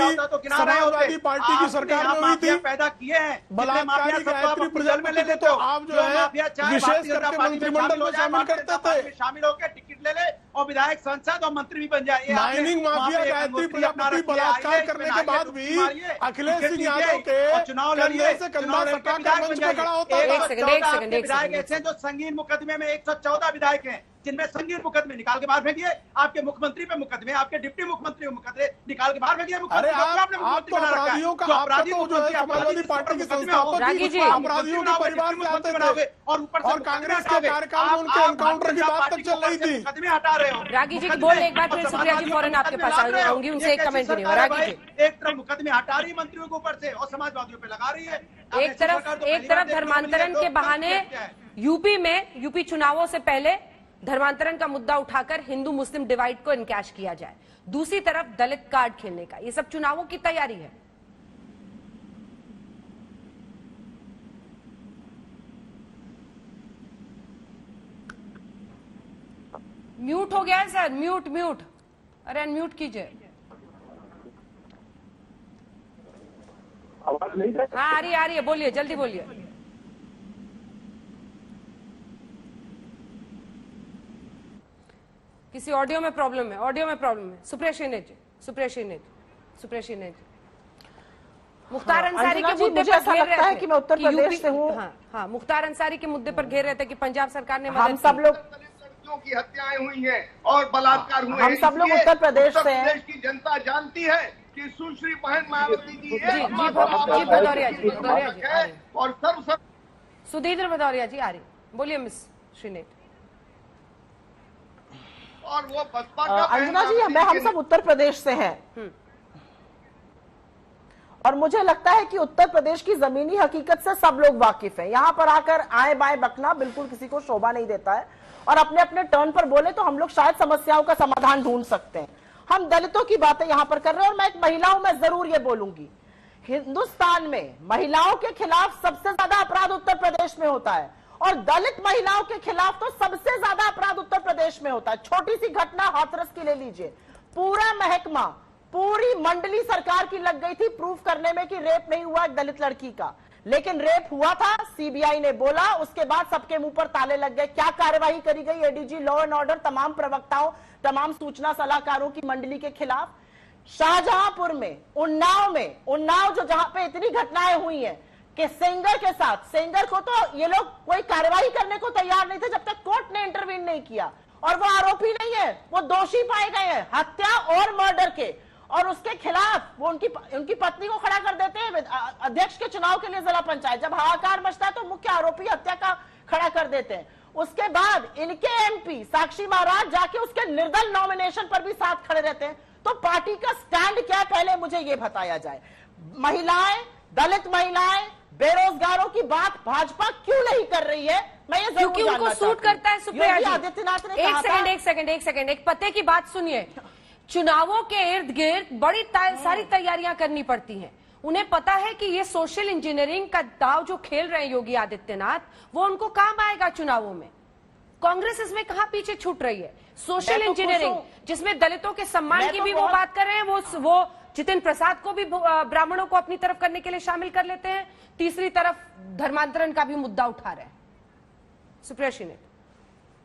Speaker 6: समाजवादी पार्टी की सरकार में हुई थी?
Speaker 9: पैदा किए हैं
Speaker 6: बलात्कारी गायत्री प्रजापति को तो आप जो है विशेष करके मंत्रिमंडल में शामिल करते थे।
Speaker 9: शामिल होकर टिकट ले ले और विधायक, सांसद और मंत्री भी बन जाए।
Speaker 6: माइनिंग माफिया गायत्री प्रजापति बलात्कार करने के बाद भी अखिलेश सिंह यादव के
Speaker 9: चुनाव
Speaker 6: कंधे से कंधा सटाकर मंच पे खड़ा होता था।
Speaker 9: विधायक ऐसे जो संगीन मुकदमे में 114 विधायक हैं, जिनमें संगीन मुकदमे निकाल के बाहर फेंकिए। आपके मुख्यमंत्री पे मुकदमे, आपके डिप्टी मुख्यमंत्री मुकदमे निकाल के बाहर फेंकिए।
Speaker 6: अरे आप तो अपराधियों का अपराधियों जो है समाजवादी पार्टी के संस्थापक अपराधियों के परिवार में आते थे, और कांग्रेस के कार्यकाल में उनके एनकाउंटर की बात तक चल रही थी।
Speaker 9: मुकदमे हटा रहे हो।
Speaker 1: रागी जी बोलने एक बार फिर सुप्रिया जी फौरन आपके पास आऊंगी, उनसे एक कमेंट सुनिए। रागी जी,
Speaker 9: एक तरफ मुकदमे हटा रही मंत्रियों के ऊपर से और समाजवादियों पे लगा रही है।
Speaker 1: एक तरफ धर्मांतरण के बहाने यूपी चुनावों से पहले धर्मांतरण का मुद्दा उठाकर हिंदू मुस्लिम डिवाइड को इनकैश किया जाए, दूसरी तरफ दलित कार्ड खेलने का, ये सब चुनावों की तैयारी है। म्यूट हो गया है सर, म्यूट। अरे अनम्यूट कीजिए।
Speaker 10: आवाज नहीं है?
Speaker 1: हाँ आ रही है, बोलिए, जल्दी बोलिए। किसी ऑडियो में प्रॉब्लम है। सुप्रिया श्रीनेत जी, मुख्तार अंसारी के मुद्दे पर
Speaker 7: ऐसा लगता है कि मैं उत्तर प्रदेश से हूँ।
Speaker 1: हाँ, मुख्तार अंसारी के मुद्दे पर घेर रहे थे कि पंजाब सरकार ने
Speaker 7: हम सब लोग
Speaker 8: लड़कियों की हत्याएं हुई हैं और बलात्कार हुए
Speaker 7: हम
Speaker 8: हैं।
Speaker 7: सब लोग
Speaker 8: इसलिए
Speaker 7: उत्तर प्रदेश से हैं।
Speaker 8: उत्तर प्रदेश की जनता जानती है कि सुश्री बहन मायावती जी
Speaker 1: भदौरिया जी, भदौरिया जी,
Speaker 8: है और सर्व
Speaker 1: सुधींद्र भदौरिया जी आ रही, बोलिए मिस श्रीनेत।
Speaker 8: और वो बसपा का
Speaker 7: अंजना जी, हम सब उत्तर प्रदेश से हैं और मुझे लगता है कि उत्तर प्रदेश की जमीनी हकीकत से सब लोग वाकिफ हैं। यहाँ पर आकर आए बाएं बकना बिल्कुल किसी को शोभा नहीं देता है और अपने अपने टर्न पर बोले तो हम लोग शायद समस्याओं का समाधान ढूंढ सकते हैं। हम दलितों की बातें यहाँ पर कर रहे हैं और मैं एक महिला हूं, मैं जरूर ये बोलूंगी, हिंदुस्तान में महिलाओं के खिलाफ सबसे ज्यादा अपराध उत्तर प्रदेश में होता है और दलित महिलाओं के खिलाफ तो सबसे ज्यादा अपराध उत्तर प्रदेश में होता है। छोटी सी घटना हाथरस की ले लीजिए, पूरा महकमा, पूरी मंडली सरकार की लग गई थी प्रूफ करने में कि रेप नहीं हुआ एक दलित लड़की का, लेकिन रेप हुआ था, सीबीआई ने बोला, उसके बाद सबके मुंह पर ताले लग गए। क्या कार्यवाही करी गई एडीजी लॉ एंड ऑर्डर, तमाम प्रवक्ताओं, तमाम सूचना सलाहकारों की मंडली के खिलाफ। शाहजहांपुर में, उन्नाव जो जहां पे इतनी घटनाएं हुई हैं कि सेंगर के साथ, सेंगर को तो ये लोग कोई कार्यवाही करने को तैयार नहीं थे जब तक कोर्ट ने इंटरवीन नहीं किया और वो आरोपी नहीं है, वो दोषी पाए गए हैं हत्या और मर्डर के, और उसके खिलाफ वो उनकी पत्नी को खड़ा कर देते हैं अध्यक्ष के चुनाव के लिए जिला पंचायत। जब हाहाकार मचता है तो मुख्य आरोपी हत्या का खड़ा कर देते हैं। उसके बाद इनके एमपी साक्षी महाराज जाके उसके निर्दल नॉमिनेशन पर भी साथ खड़े रहते हैं। तो पार्टी का स्टैंड क्या है पहले मुझे ये बताया जाए। महिलाएं, दलित महिलाएं, बेरोजगारों की बात भाजपा क्यों नहीं कर रही है, मैं ये
Speaker 1: क्योंकि उनको सूट करता है। सुप्रिया जी,
Speaker 7: आदित्यनाथ ने
Speaker 1: एक सेकंड, एक पते की बात सुनिए। चुनावों के इर्द गिर्द बड़ी सारी तैयारियां करनी पड़ती हैं। उन्हें पता है कि ये सोशल इंजीनियरिंग का दाव जो खेल रहे हैं योगी आदित्यनाथ, वो उनको काम आएगा चुनावों में। कांग्रेस इसमें कहां पीछे छूट रही है? सोशल इंजीनियरिंग जिसमें दलितों के सम्मान की भी वो बात कर रहे हैं, वो जितिन प्रसाद को भी ब्राह्मणों को अपनी तरफ करने के लिए शामिल कर लेते हैं, तीसरी तरफ धर्मांतरण का भी मुद्दा उठा रहे हैं। सुप्रिया श्रीनेत,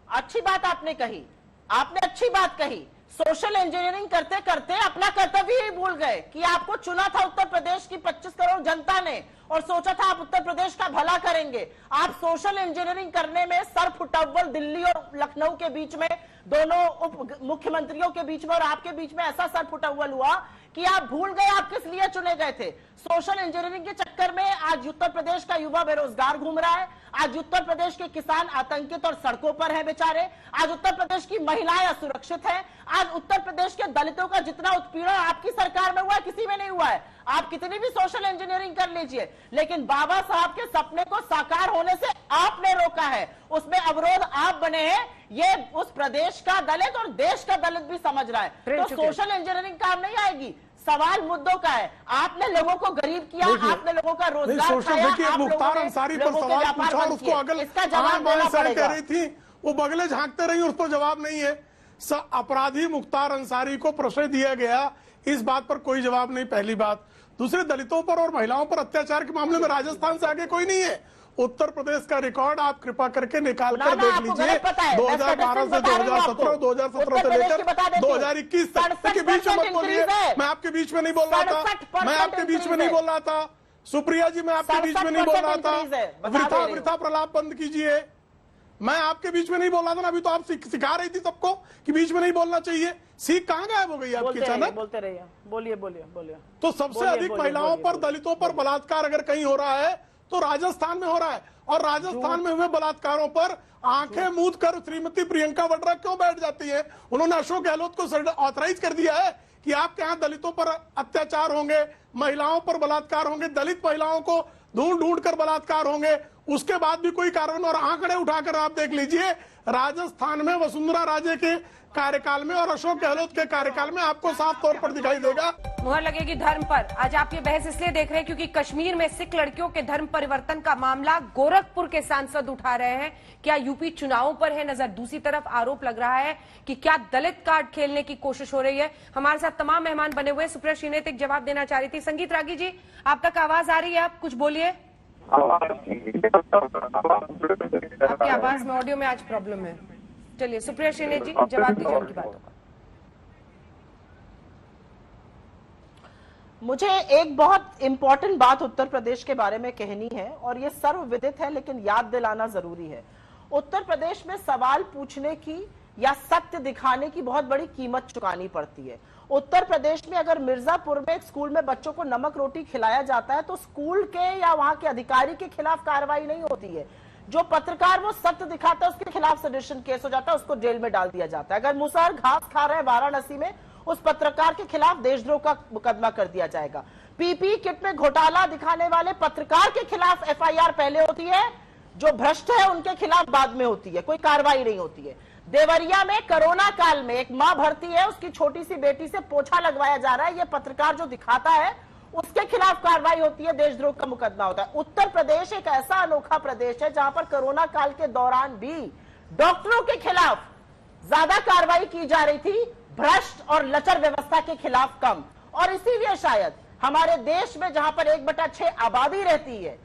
Speaker 7: अच्छी बात आपने कही, आपने अच्छी बात कही। सोशल इंजीनियरिंग करते करते अपना कर्तव्य ही भूल गए कि आपको चुना था उत्तर प्रदेश की 25 करोड़ जनता ने और सोचा था आप उत्तर प्रदेश का भला करेंगे। आप सोशल इंजीनियरिंग करने में सर फुटअव्वल दिल्ली और लखनऊ के बीच में, दोनों उप मुख्यमंत्रियों के बीच में और आपके बीच में ऐसा सर फुटअव्वल हुआ कि आप भूल गए आप किस लिए चुने गए थे। सोशल इंजीनियरिंग के चक्कर में आज उत्तर प्रदेश का युवा बेरोजगार घूम रहा है, आज उत्तर प्रदेश के किसान आतंकित और सड़कों पर हैं बेचारे, आज उत्तर प्रदेश की महिलाएं असुरक्षित हैं, आज उत्तर प्रदेश के दलितों का जितना उत्पीड़न आपकी सरकार में हुआ है किसी में नहीं हुआ है। आप कितनी भी सोशल इंजीनियरिंग कर लीजिए, लेकिन बाबा साहब के सपने को साकार होने से आपने रोका है, उसमें अवरोध आप बने हैं। ये उस प्रदेश का दलित और देश का दलित भी समझ रहा है। तो सोशल इंजीनियरिंग काम नहीं आएगी, सवाल मुद्दों का है। आपने लोगों को गरीब किया, आपने लोगों का रोजगार खाया,
Speaker 6: देखिए मुख्तार अंसारी पर सवाल पूछा और उसको अगल
Speaker 7: इसका जवाब देना
Speaker 6: कह
Speaker 7: पड़ेगा।
Speaker 6: रही थी, वो बगले झांकते रही, उस पर जवाब नहीं है। अपराधी मुख्तार अंसारी को प्रश्रय दिया गया, इस बात पर कोई जवाब नहीं, पहली बात। दूसरे, दलितों पर और महिलाओं पर अत्याचार के मामले में राजस्थान से आगे कोई नहीं है। उत्तर प्रदेश का रिकॉर्ड आप कृपा करके निकाल कर देख लीजिए, 2012 से 2017, 2017 से लेकर 2021 तक। देखिए बीच में मत बोलिए, मैं आपके बीच में नहीं बोल रहा था, मैं आपके बीच में नहीं बोल रहा था। सुप्रिया जी, मैं आपके बीच में नहीं बोल रहा था। वृथा प्रलाप बंद कीजिए, मैं आपके बीच में नहीं बोल रहा था ना। अभी तो आप सिखा रही थी सबको कि बीच में नहीं बोलना चाहिए। सीख कहाँ गायब हो गई आपकी अचानक?
Speaker 7: बोलते रहिए, बोलिए बोलिए बोलिए।
Speaker 6: तो सबसे अधिक महिलाओं पर, दलितों पर बलात्कार अगर कहीं हो रहा है तो राजस्थान में हो रहा है। और राजस्थान में हुए बलात्कारों पर आंखें मूंद कर श्रीमती प्रियंका वाड्रा क्यों बैठ जाती है? उन्होंने अशोक गहलोत को ऑथराइज कर दिया है कि आपके यहाँ दलितों पर अत्याचार होंगे, महिलाओं पर बलात्कार होंगे, दलित महिलाओं को ढूंढ ढूंढ कर बलात्कार होंगे, उसके बाद भी कोई कारण। और आंकड़े उठाकर आप देख लीजिए, राजस्थान में वसुंधरा राजे के कार्यकाल में और अशोक गहलोत के कार्यकाल में आपको साफ तौर पर दिखाई देगा।
Speaker 1: मुहर लगेगी धर्म पर। आज आप ये बहस इसलिए देख रहे हैं क्योंकि कश्मीर में सिख लड़कियों के धर्म परिवर्तन का मामला गोरखपुर के सांसद उठा रहे हैं। क्या यूपी चुनावों पर है नजर? दूसरी तरफ आरोप लग रहा है कि क्या दलित कार्ड खेलने की कोशिश हो रही है। हमारे साथ तमाम मेहमान बने हुए। सुप्रिया श्रीनेत एक जवाब देना चाह रही थी। संगीत रागी जी, आप तक आवाज आ रही है? आप कुछ बोलिए। आपकी आवाज में, ऑडियो में आज प्रॉब्लम है। चलिए सुप्रिया श्रीनेत जी जवाब दीजिए उनकी बातों का।
Speaker 7: मुझे एक बहुत इंपॉर्टेंट बात उत्तर प्रदेश के बारे में कहनी है और ये सर्वविदित है, लेकिन याद दिलाना जरूरी है। उत्तर प्रदेश में सवाल पूछने की या सत्य दिखाने की बहुत बड़ी कीमत चुकानी पड़ती है। उत्तर प्रदेश में अगर मिर्जापुर में एक स्कूल में बच्चों को नमक रोटी खिलाया जाता है तो स्कूल के या वहां के अधिकारी के खिलाफ कार्रवाई नहीं होती है। जो पत्रकार वो सत्य दिखाता है उसके खिलाफ सेडिशन केस हो जाता है, उसको जेल में डाल दिया जाता है। अगर मुसहर घास खा रहे हैं वाराणसी में, उस पत्रकार के खिलाफ देशद्रोह का मुकदमा कर दिया जाएगा। पीपीई किट में घोटाला दिखाने वाले पत्रकार के खिलाफ एफआईआर पहले होती है, जो भ्रष्ट है उनके खिलाफ बाद में होती है, कोई कार्रवाई नहीं होती है। देवरिया में कोरोना काल में एक मां भर्ती है, उसकी छोटी सी बेटी से पोछा लगवाया जा रहा है, ये पत्रकार जो दिखाता है उसके खिलाफ कार्रवाई होती है, देशद्रोह का मुकदमा होता है। उत्तर प्रदेश एक ऐसा अनोखा प्रदेश है जहां पर कोरोना काल के दौरान भी डॉक्टरों के खिलाफ ज्यादा कार्रवाई की जा रही थी, भ्रष्ट और लचर व्यवस्था के खिलाफ कम। और इसीलिए शायद हमारे देश में जहां पर 1/6 आबादी रहती है,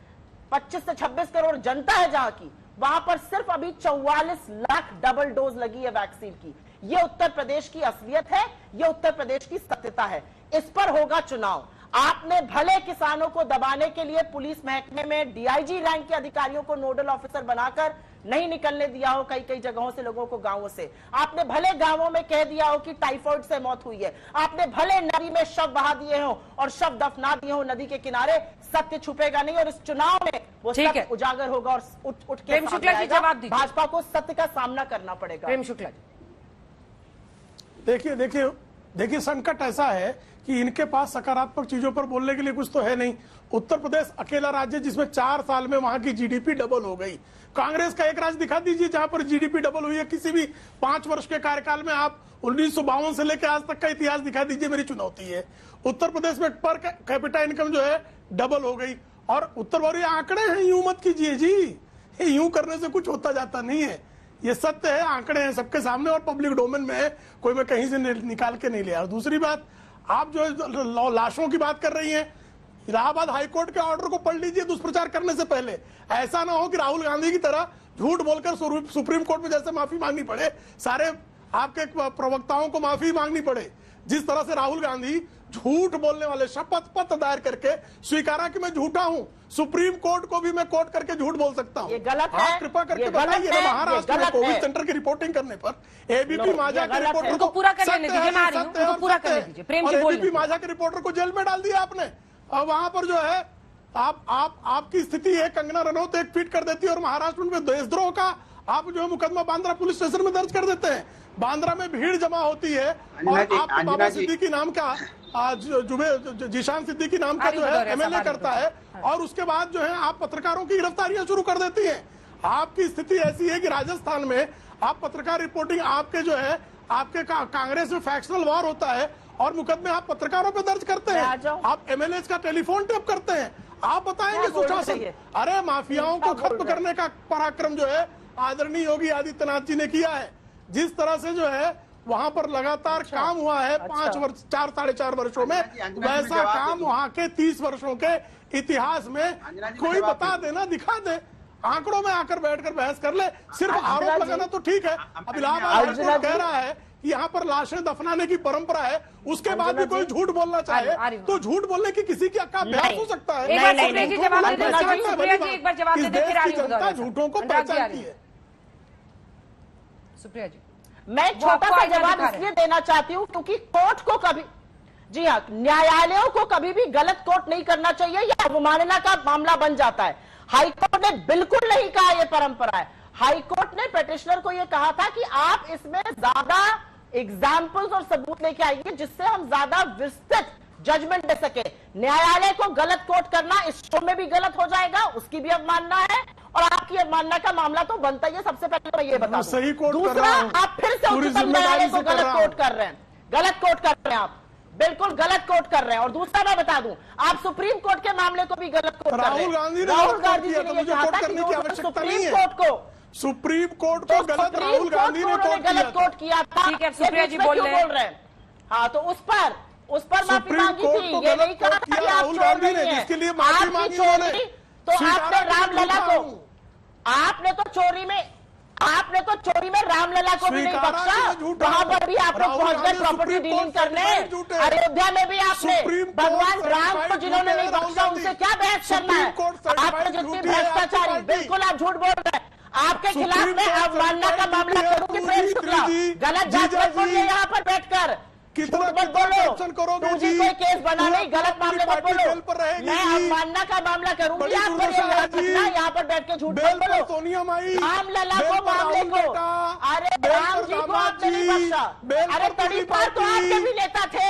Speaker 7: 25 से 26 करोड़ जनता है जहां की, वहां पर सिर्फ अभी 44 लाख डबल डोज लगी है वैक्सीन की। ये उत्तर प्रदेश की असलियत है, ये उत्तर प्रदेश की सत्यता है। इस पर होगा चुनाव। आपने भले किसानों को दबाने के लिए पुलिस महकमे में डीआईजी रैंक के अधिकारियों को नोडल ऑफिसर बनाकर नहीं निकलने दिया हो कई कई जगहों से लोगों को, गांवों से। आपने भले गांवों में कह दिया हो कि टाइफाइड से मौत हुई है, आपने भले नदी में शव बहा दिए हो और शव दफना दिए हो नदी के किनारे, सत्य छुपेगा नहीं और इस चुनाव में वो सत्य उजागर होगा और उठ के
Speaker 1: प्रेम शुक्ला जी जवाब दीजिए।
Speaker 7: भाजपा को सत्य का सामना करना पड़ेगा।
Speaker 1: प्रेम शुक्ला जी,
Speaker 6: देखिए संकट ऐसा है कि इनके पास सकारात्मक चीजों पर बोलने के लिए कुछ तो है नहीं। उत्तर प्रदेश अकेला राज्य जिसमें 4 साल में वहां की जीडीपी डबल हो गई। कांग्रेस का एक राज्य दिखा दीजिए जहां पर जीडीपी डबल हुई है किसी भी 5 वर्ष के कार्यकाल में। आप 1952 से लेकर आज तक का इतिहास दिखा दीजिए, मेरी चुनौती है। उत्तर प्रदेश में पर कैपिटा इनकम जो है डबल हो गई। और उत्तर भारत आंकड़े हैं, यूं मत कीजिए जी, ये यूं करने से कुछ होता जाता नहीं है। ये सत्य है, आंकड़े हैं सबके सामने और पब्लिक डोमेन में है, कोई मैं कहीं से निकाल के नहीं लिया। और दूसरी बात, आप जो लाशों की बात कर रही हैं, इलाहाबाद हाईकोर्ट के ऑर्डर को पढ़ लीजिए दुष्प्रचार करने से पहले। ऐसा ना हो कि राहुल गांधी की तरह झूठ बोलकर सुप्रीम कोर्ट में जैसे माफी मांगनी पड़े, सारे आपके प्रवक्ताओं को माफी मांगनी पड़े। जिस तरह से राहुल गांधी झूठ बोलने वाले शपथ पत्र दायर करके स्वीकारा कि मैं झूठा हूं, सुप्रीम कोर्ट को भी मैं कोर्ट करके झूठ बोल सकता हूं।
Speaker 7: ये गलत है।
Speaker 6: आप कृपा करके बताइए ना, महाराष्ट्र में कोविड सेंटर की रिपोर्टिंग करने पर एबीपी माझा के रिपोर्टर को
Speaker 1: पूरा कर लेने दीजिए, मैं आ रही हूं, उनको पूरा कर दीजिए। प्रेम जी बोलिए।
Speaker 6: एबीपी माझा के रिपोर्टर को जेल में डाल दिया आपने। और वहां पर जो है आपकी स्थिति है, कंगना रनौत एक ट्वीट कर देती है और महाराष्ट्र में देशद्रोह का आप जो है मुकदमा बांद्रा पुलिस स्टेशन में दर्ज कर देते हैं। बांद्रा में भीड़ जमा होती है और आप बाबा सिद्दीकी नाम का जीशान सिद्दीकी नाम का जो है एमएलए करता है और उसके बाद जो है आप पत्रकारों की गिरफ्तारियां शुरू कर देती हैं। आपकी स्थिति ऐसी है कि राजस्थान में आप पत्रकार रिपोर्टिंग आपके जो है आपके कांग्रेस में फैक्शनल वॉर होता है और मुकदमे आप पत्रकारों पे दर्ज करते हैं, आप एमएलए का टेलीफोन टेप करते हैं। आप बताएंगे सुशासन? अरे माफियाओं को खत्म करने का पराक्रम जो है आदरणीय योगी आदित्यनाथ जी ने किया है। जिस तरह से जो है वहां पर लगातार काम हुआ है 5 वर्ष 4 साढ़े 4 वर्षों में, वैसा काम वहां के 30 वर्षों के इतिहास में कोई बता देना, दिखा दे, आंकड़ों में आकर बैठकर बहस कर ले। सिर्फ आरोप लगाना तो ठीक है। अब इलाहाबाद हाईकोर्ट कह रहा है कि यहाँ पर लाशें दफनाने की परंपरा है, उसके बाद भी कोई झूठ बोलना चाहे तो झूठ बोलने की किसी की अभ्यास हो सकता है। जनता झूठों को पहचानती है।
Speaker 1: सुप्रिया जी,
Speaker 7: मैं छोटा सा जवाब इसलिए देना चाहती हूं क्योंकि कोर्ट को कभी, जी हाँ, न्यायालयों को कभी भी गलत कोर्ट नहीं करना चाहिए या अवमानना का मामला बन जाता है। हाईकोर्ट ने बिल्कुल नहीं कहा यह परंपरा है। हाईकोर्ट ने पिटिशनर को यह कहा था कि आप इसमें ज्यादा एग्जाम्पल्स और सबूत लेके आइए जिससे हम ज्यादा विस्तृत जजमेंट दे सके। न्यायालय को गलत कोर्ट करना इस शो में भी गलत हो जाएगा, उसकी भी अवमानना है और आपकी अवमानना का मामला तो बनता ही है। सबसे पहले मैं ये बता दूं। दूसरा, आप फिर से उच्चतम न्यायालय को गलत कोर्ट कर रहे हैं, गलत कोर्ट कर रहे हैं, आप बिल्कुल गलत कोर्ट कर रहे हैं। और दूसरा मैं बता दूं, आप सुप्रीम कोर्ट के मामले को भी गलत कोर्ट कर रहे हैं। राहुल गांधी जी ने कहा था कि सुप्रीम कोर्ट को गलत राहुल गांधी ने गलत कोर्ट किया था।
Speaker 1: ठीक है, सुप्रिया जी बोल रहे हैं।
Speaker 7: हाँ, तो उस पर माफी मांगी थी, ये नहीं कहा था कि आप चोर नहीं है, आपकी चोरी तो आपने रामलला को, आपने तो चोरी में रामलला को भी नहीं बख्शा। वहां पर भी आप लोग पहुंच गए प्रॉपर्टी डीलिंग करने। अयोध्या में भी आपने भगवान राम को जिन्होंने नहीं बख्शा उनसे क्या बहस करना है? आपने जितनी भ्रष्टाचारी, बिल्कुल आप झूठ बोल रहे हैं। आपके खिलाफ मैं अवमानना का मामला करूंगी प्रेम शुक्ला। गलत बात मत बोलिए यहाँ पर बैठकर,
Speaker 6: कितना
Speaker 7: मत बोलो।
Speaker 6: करोगे
Speaker 7: तुझे
Speaker 6: जी?
Speaker 7: कोई केस बना नहीं, गलत मामले मत बोलो। मैं
Speaker 6: जी।
Speaker 7: अवमानना का मामला करूंगी आप पर, यहाँ पर बैठ के झूठ मत बोलो।
Speaker 6: सोनिया माई,
Speaker 7: राम लला को मामले को, अरे राम जी को आपने नहीं बख्शा। अरे तड़ीपार तो आपके भी नेता थे,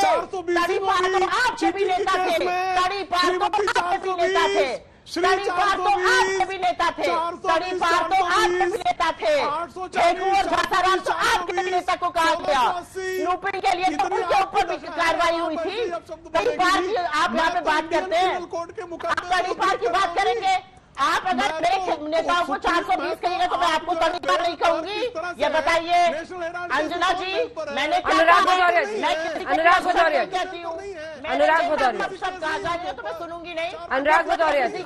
Speaker 7: तड़ीपार तो आपके भी नेता थे, तड़ीपार तो आपके भी नेता थे, तड़ीपार तो आपके भी नेता थे, तड़ीपार तो आपके भी नेता थे, ठेकू और घासाराम तो आपके भी नेता को कहा गया। स्नूपिंग के लिए तो उनके ऊपर भी कार्रवाई हुई थी। तड़ीपार की आप यहाँ पे बात करते हैं, आप तड़ीपार की बात करेंगे। आप अगर मेरे नेताओं को 420 कहिएगा तो मैं आपको तड़ीपार नहीं कहूंगी। ये बताइए अंजना जी, मैंने
Speaker 1: अनुराग भदौरिया जी, अनुराग भदौरिया जी,
Speaker 7: कहती हूँ,
Speaker 1: अनुराग भदौरिया,
Speaker 7: सब कहा जाए तो मैं सुनूंगी नहीं।
Speaker 1: अनुराग भदौरिया जी,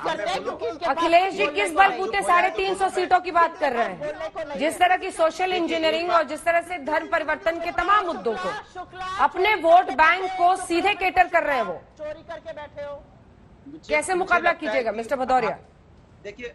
Speaker 1: अखिलेश जी किस बलबूते 350 सीटों की बात कर रहे हैं? जिस तरह की सोशल इंजीनियरिंग और जिस तरह से धर्म परिवर्तन के तमाम मुद्दों को, अपने वोट बैंक को सीधे केटर कर रहे हैं वो,
Speaker 7: चोरी करके बैठे हो।
Speaker 1: कैसे मुकाबला कीजिएगा मिस्टर भदौरिया?
Speaker 9: देखिए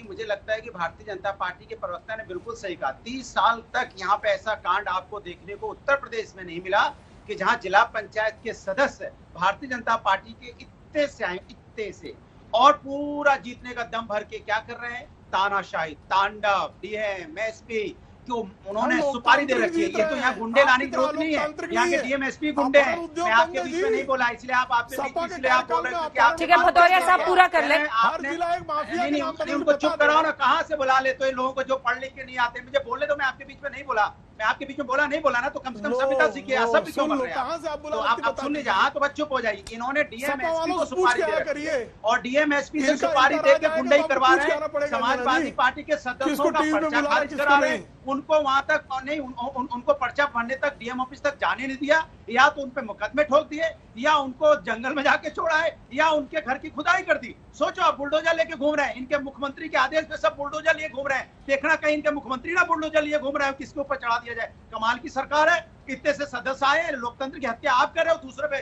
Speaker 9: मुझे लगता है कि भारतीय जनता पार्टी के प्रवक्ता ने बिल्कुल सही कहा। 30 साल तक यहाँ पे ऐसा कांड आपको देखने को उत्तर प्रदेश में नहीं मिला कि जहाँ जिला पंचायत के सदस्य भारतीय जनता पार्टी के इत्ते से आए, इत्ते से, और पूरा जीतने का दम भर के क्या कर रहे हैं, तानाशाही, तांडव, डीएम, एसपी, क्यों उन्होंने सुपारी दे रखी है। ये तो यहाँ गुंडे लाने की जरूरत नहीं है, यहाँ के डीएम एसपी गुंडे हैं। मैं आपके बीच में नहीं बोला, इसलिए आप आपके बीच में, इसलिए आप बोल रहे हैं कि आप,
Speaker 1: ठीक है भदौरिया साहब पूरा कर ले।
Speaker 9: आपने नहीं, उनको चुप कराओ ना, कहाँ से बुला लेते हो लोगों को जो पढ़ लिख के नहीं आते। मुझे बोले तो मैं आपके बीच में नहीं बोला, मैं आपके बीच में बोला ना, तो कम से कम संविधान सीखिए। सब क्यों बोल रहे हैं? तो आप सुन लीजिए, हाँ तो बस चुप हो जाइए। इन्होंने डीएम एसपी को सुपारी दे रखी है और डीएम एसपी से सुपारी दे के गुंडई करवा रहे हैं। समाजवादी पार्टी के सदस्यों का पर्चा खारिज करा रहे हैं, उनको वहां तक नहीं, उनको पर्चा भरने तक, डीएम ऑफिस तक जाने नहीं दिया, या तो उन पे मुकदमे ठोक दिए, या उनको जंगल में जाके छोड़ा है, या उनके घर की खुदाई कर दी। सोचो आप बुलडोजर लेके घूम रहे हैं, इनके मुख्यमंत्री के आदेश पे सब बुलडोजर लिए घूम रहे हैं। देखना कहीं इनके मुख्यमंत्री ना बुलडोजर लिए घूम रहे हो, किसके ऊपर चढ़ा दिया जाए। कमाल की सरकार है, इतने से सदस्य आए, लोकतंत्र की हत्या आप कर रहे हो, दूसरे पे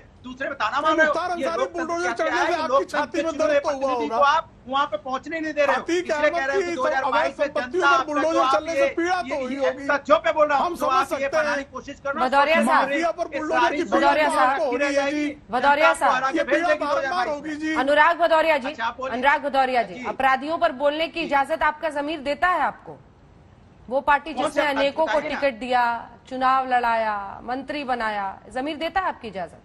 Speaker 9: ताना मार रहे हो। ये लोकतंत्र को आप वहाँ पे पहुंचने नहीं दे रहे हो, इसलिए कह रहे हो कि 2022 में जनता तथ्यों पे बोल रहा हूँ, तो आप ये बनाने की कोशिश कर रहे हो।
Speaker 1: भदौरिया साहब, अनुराग भदौरिया जी, अनुराग भदौरिया जी, अपराधियों पर बोलने की इजाजत आपका जमीर देता है आपको? वो पार्टी जिसने अनेकों को टिकट दिया, चुनाव लड़ाया, मंत्री बनाया, जमीर देता है आपकी इजाजत?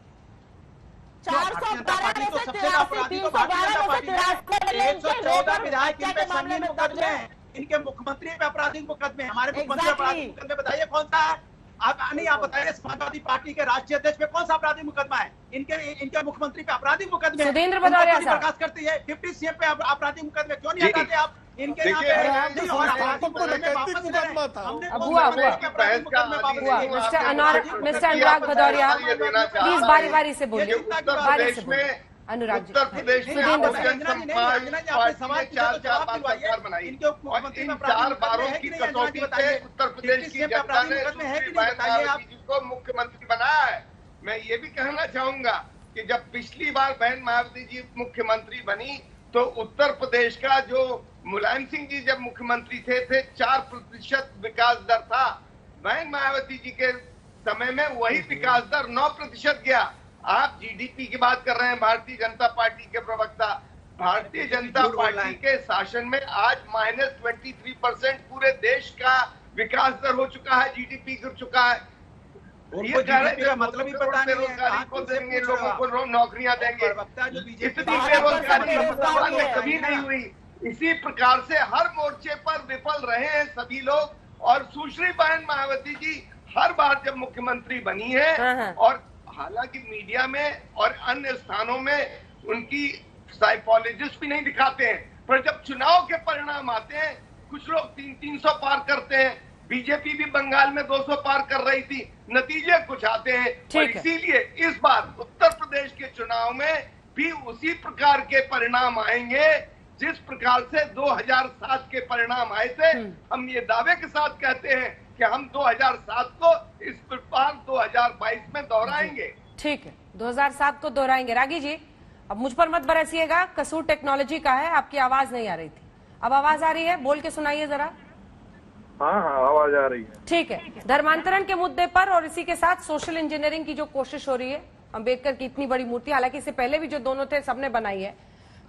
Speaker 9: 114 विधायक इनके संगीन मुकदमे हैं, इनके मुख्यमंत्री पे आपराधिक मुकदमे, हमारे मुख्यमंत्री आपराधिक मुकदमे बताइए कौन सा है? आप नहीं, आप बताइए समाजवादी पार्टी के राष्ट्रीय अध्यक्ष पे कौन सा आपराधिक मुकदमा है? इनके मुख्यमंत्री पे आपराधिक मुकदमे
Speaker 1: सुधींद्र भदौरिया साहब
Speaker 9: बर्खास्त करती है। डिप्टी सीएम पे आपराधिक मुकदमे क्यों नहीं हटाते आप? इनके यहाँ पे
Speaker 1: मिस्टर अनुराग भदौरिया प्लीज बारी बारी से बोलिए, बारी से बोलिए। अनुराग जी,
Speaker 8: उत्तर प्रदेश में
Speaker 1: सुधींद्र
Speaker 8: बहुजन समाज पार्टी ने 4 बार सरकार बनाई और इन 4 बारों की कसौटी पे उत्तर प्रदेश की जनता ने सुश्री बहन मायावती जी को मुख्यमंत्री बनाया है। मैं ये भी कहना चाहूंगा कि जब पिछली बार बहन मायावती जी मुख्यमंत्री बनी तो उत्तर प्रदेश का जो मुलायम सिंह जी जब मुख्यमंत्री थे 4% विकास दर था। बहन मायावती जी के समय में वही विकास दर 9% गया। आप जीडीपी की बात कर रहे हैं, भारतीय जनता पार्टी के प्रवक्ता। भारतीय जनता पार्टी के शासन में आज -23% पूरे देश का विकास दर हो चुका है, जीडीपी गिर चुका है। ये कह रहे हैं मतलब ही पता नहीं, बेरोजगारी को देंगे, लोगों को नौकरियां देंगे, इतनी बेरोजगारी कभी नहीं हुई। इसी प्रकार से हर मोर्चे पर विफल रहे हैं सभी लोग। और सुश्री बहन मायावती जी हर बार जब मुख्यमंत्री बनी है, और हालांकि मीडिया में और अन्य स्थानों में उनकी साइकोलॉजिस्ट भी नहीं दिखाते हैं, पर जब चुनाव के परिणाम आते हैं कुछ लोग 300 पार करते हैं। बीजेपी भी बंगाल में 200 पार कर रही थी, नतीजे कुछ आते हैं। और इसीलिए इस बार उत्तर प्रदेश के चुनाव में भी उसी प्रकार के परिणाम आएंगे जिस प्रकार से 2007 के परिणाम आए थे। हम ये दावे के साथ कहते हैं कि हम 2007 को इस बार 2022 में दोहराएंगे।
Speaker 1: ठीक है, 2007 को दोहराएंगे। रागी जी, अब मुझ पर मत बरसिएगा, कसूर टेक्नोलॉजी का है, आपकी आवाज नहीं आ रही थी, अब आवाज आ रही है, बोल के सुनाइए जरा।
Speaker 10: हाँ आवाज आ रही है।
Speaker 1: ठीक है, धर्मांतरण के मुद्दे पर और इसी के साथ सोशल इंजीनियरिंग की जो कोशिश हो रही है, अंबेडकर की इतनी बड़ी मूर्ति, हालांकि इससे पहले भी जो दोनों थे सबने बनाई है,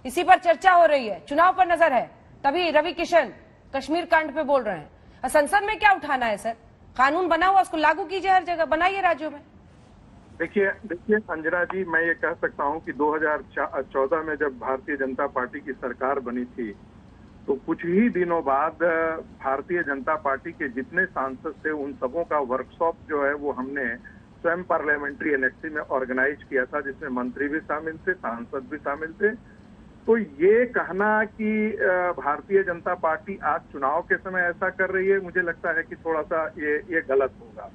Speaker 1: इसी पर चर्चा हो रही है, चुनाव पर नजर है। तभी रवि किशन कश्मीर कांड पे बोल रहे हैं। संसद में क्या उठाना है सर? कानून बना हुआ, उसको लागू कीजिए, हर जगह बनाइए राज्यों में।
Speaker 10: देखिए अंजना जी, मैं ये कह सकता हूँ कि 2014 में जब भारतीय जनता पार्टी की सरकार बनी थी, तो कुछ ही दिनों बाद भारतीय जनता पार्टी के जितने सांसद थे उन सबों का वर्कशॉप जो है वो हमने स्वयं पार्लियामेंट्री एनेक्सी में ऑर्गेनाइज किया था, जिसमें मंत्री भी शामिल थे, सांसद भी शामिल थे। तो ये कहना कि भारतीय जनता पार्टी आज चुनाव के समय ऐसा कर रही है, मुझे लगता है कि थोड़ा सा ये गलत होगा।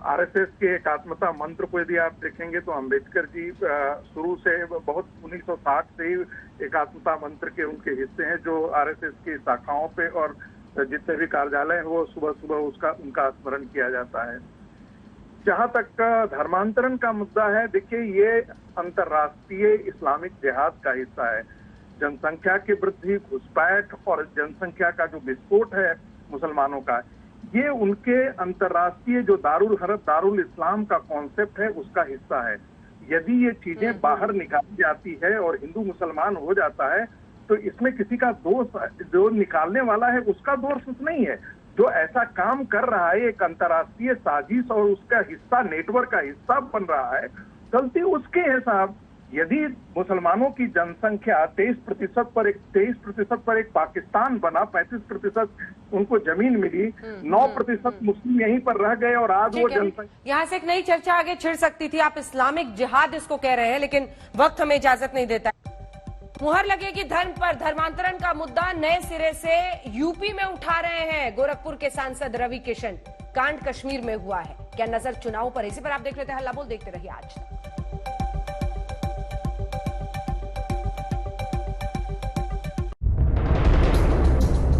Speaker 10: आरएसएस के एकात्मता मंत्र को यदि आप देखेंगे तो अंबेडकर जी शुरू से बहुत 1960 से ही एकात्मता मंत्र के उनके हिस्से हैं, जो आरएसएस की शाखाओं पे और जितने भी कार्यालय हैं वो सुबह सुबह उनका स्मरण किया जाता है। जहां तक धर्मांतरण का मुद्दा है, देखिए ये अंतर्राष्ट्रीय इस्लामिक जिहाद का हिस्सा है। जनसंख्या की वृद्धि, घुसपैठ और जनसंख्या का जो विस्फोट है मुसलमानों का, ये उनके अंतर्राष्ट्रीय जो दारुल इस्लाम का कॉन्सेप्ट है उसका हिस्सा है। यदि ये चीजें बाहर निकाली जाती है और हिंदू मुसलमान हो जाता है तो इसमें किसी का दोष, जो निकालने वाला है उसका दोष नहीं है। जो ऐसा काम कर रहा है, एक अंतर्राष्ट्रीय साजिश और उसका हिस्सा, नेटवर्क का हिस्सा बन रहा है, गलती उसके है साहब। यदि मुसलमानों की जनसंख्या 23% पर एक पाकिस्तान बना, 35% उनको जमीन मिली, 9% मुस्लिम यहीं पर रह गए और आज वो जनसंख्या।
Speaker 1: यहाँ से एक नई चर्चा आगे छिड़ सकती थी। आप इस्लामिक जिहाद इसको कह रहे हैं, लेकिन वक्त हमें इजाजत नहीं देता। मुहर लगेगी धर्म पर। धर्मांतरण का मुद्दा नए सिरे से यूपी में उठा रहे हैं गोरखपुर के सांसद रवि किशन। कांड कश्मीर में हुआ है, क्या नजर चुनाव पर? इसी पर आप देख लेते हैं हल्ला बोल, देखते रहिए आज तक।